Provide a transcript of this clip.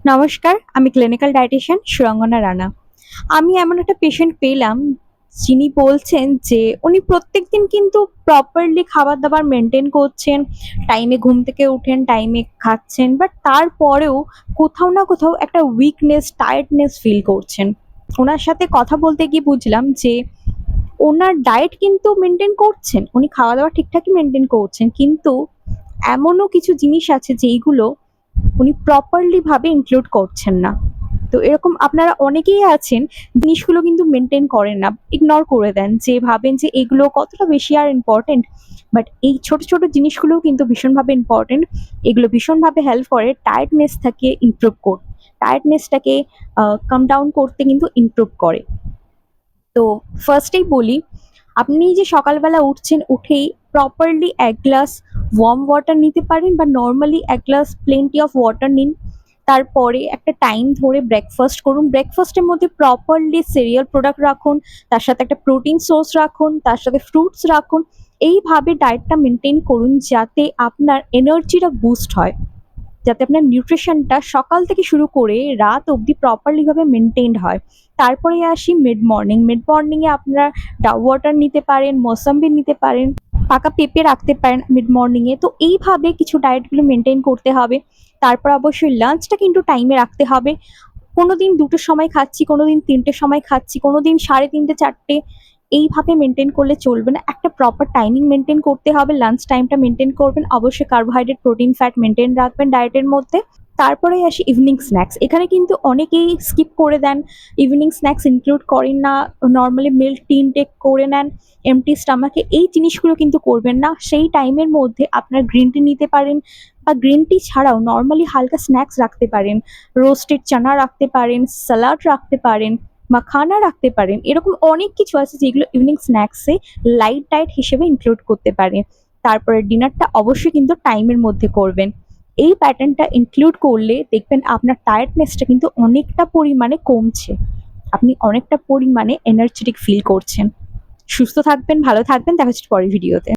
নমস্কার, আমি clinical dietician Surangana Rana. আমি এমন একটা পেশেন্ট পেলাম, যিনি বলছেন যে উনি প্রত্যেকদিন কিন্তু প্রপারলি খাবার-দাবার মেইনটেইন করছেন, টাইমে ঘুম থেকে উঠেন, টাইমে খাচ্ছেন। বাট তারপরেও কোথাও না কোথাও একটা উইকনেস, টায়ার্ডনেস ফিল করছেন। উনার সাথে কথা বলতে গিয়ে বুঝলাম যে উনার ডায়েট কিন্তু মেইনটেইন করছেন। উনি খাওয়া-দাওয়া ঠিকঠাকই মেইনটেইন করছেন। কিন্তু এমনও কিছু জিনিস আছে যেইগুলো উনি প্রপারলি ভাবে ইনক্লুড করছেন না। তো এরকম আপনারা অনেকেই আছেন, জিনিসগুলো কিন্তু মেইনটেইন করেন না। ইগনোর করে দেন। যে ভাবেন যে এগুলো কতটা বেশি আর ইম্পোর্টেন্ট। বাট এই ছোট, ছোট জিনিসগুলোও কিন্তু ভীষণভাবে ইম্পোর্টেন্ট। এগুলো ভীষণভাবে হেল্প করে টায়ার্ডনেসটাকে ইমপ্রুভ করতে। টায়ার্ডনেসটাকে কাম ডাউন করতে কিন্তু ইমপ্রুভ করে। তো ফার্স্টেই বলি, আপনি যে সকালবেলা উঠছেন, উঠেই প্রপারলি ১ গ্লাস ওয়ার্ম ওয়াটার নিতে পারেন বা normally ১ glass plenty of water নিন। তারপরে একটা টাইম ধরে ব্রেকফাস্ট করুন। ব্রেকফাস্টের মধ্যে প্রপারলি সিরিয়াল প্রোডাক্ট রাখুন, তার সাথে একটা প্রোটিন সোর্স রাখুন, তার সাথে ফ্রুটস রাখুন। এইভাবে ডায়েটটা মেইনটেইন করুন যাতে আপনার এনার্জিটা বুস্ট হয়। যাতে আপনার নিউট্রিশনটা সকাল থেকে শুরু করে রাত অবধি প্রপারলি ভাবে মেইনটেইনড হয়। তারপরে আসি মিড মর্নিং। মিড মর্নিংয়ে আপনারা ডাব ওয়াটার নিতে পারেন, মৌসম্বি নিতে পারেন, পাকা পেঁপে রাখতে পারেন মিড মর্নিংয়ে। তো এইভাবে কিছু ডায়েটগুলো মেইনটেইন করতে হবে। তারপর অবশ্যই লাঞ্চটা কিন্তু টাইমে রাখতে হবে। কোনোদিন ২টোর সময় খাচ্ছি, কোনোদিন ৩টের সময় খাচ্ছি, কোনোদিন ৩:৩০ ৪টে, এইভাবে মেইনটেইন করলে চলবে না। একটা প্রপার টাইমিং মেইনটেইন করতে হবে। লাঞ্চ টাইমটা মেইনটেইন করবেন। অবশ্যই কার্বোহাইড্রেট, প্রোটিন, ফ্যাট মেইনটেইন রাখবেন ডায়েটের মধ্যে। তারপরে আসি ইভনিং স্ন্যাক্স। এখানে কিন্তু অনেকেই স্কিপ করে দেন। ইভনিং স্ন্যাক্স ইনক্লুড করেন না। নরমালি মিল্ক, টি ইনটেক করে নেন এমপ্টি স্টমাকে। এই জিনিসগুলো কিন্তু করবেন না। সেই টাইমের মধ্যে আপনারা গ্রিন টি নিতে পারেন বা গ্রিন টি ছাড়াও নরমালি হালকা স্ন্যাক্স রাখতে পারেন। রোস্টেড চানা রাখতে পারেন, সালাড রাখতে পারেন, মাখানা রাখতে পারেন। এরকম অনেক কিছু আছে যেগুলো ইভনিং স্ন্যাক্সে লাইট ডায়েট হিসেবে ইনক্লুড করতে পারেন। তারপরে ডিনারটা অবশ্যই কিন্তু টাইমের মধ্যে করবেন। এই প্যাটার্নটা ইনক্লুড করলে দেখবেন আপনার টায়ার্ডনেসটা কিন্তু অনেকটা পরিমাণে কমছে। আপনি অনেকটা পরিমাণে এনার্জেটিক ফিল করছেন। সুস্থ থাকবেন, ভালো থাকবেন। দেখা হচ্ছে পরের ভিডিওতে।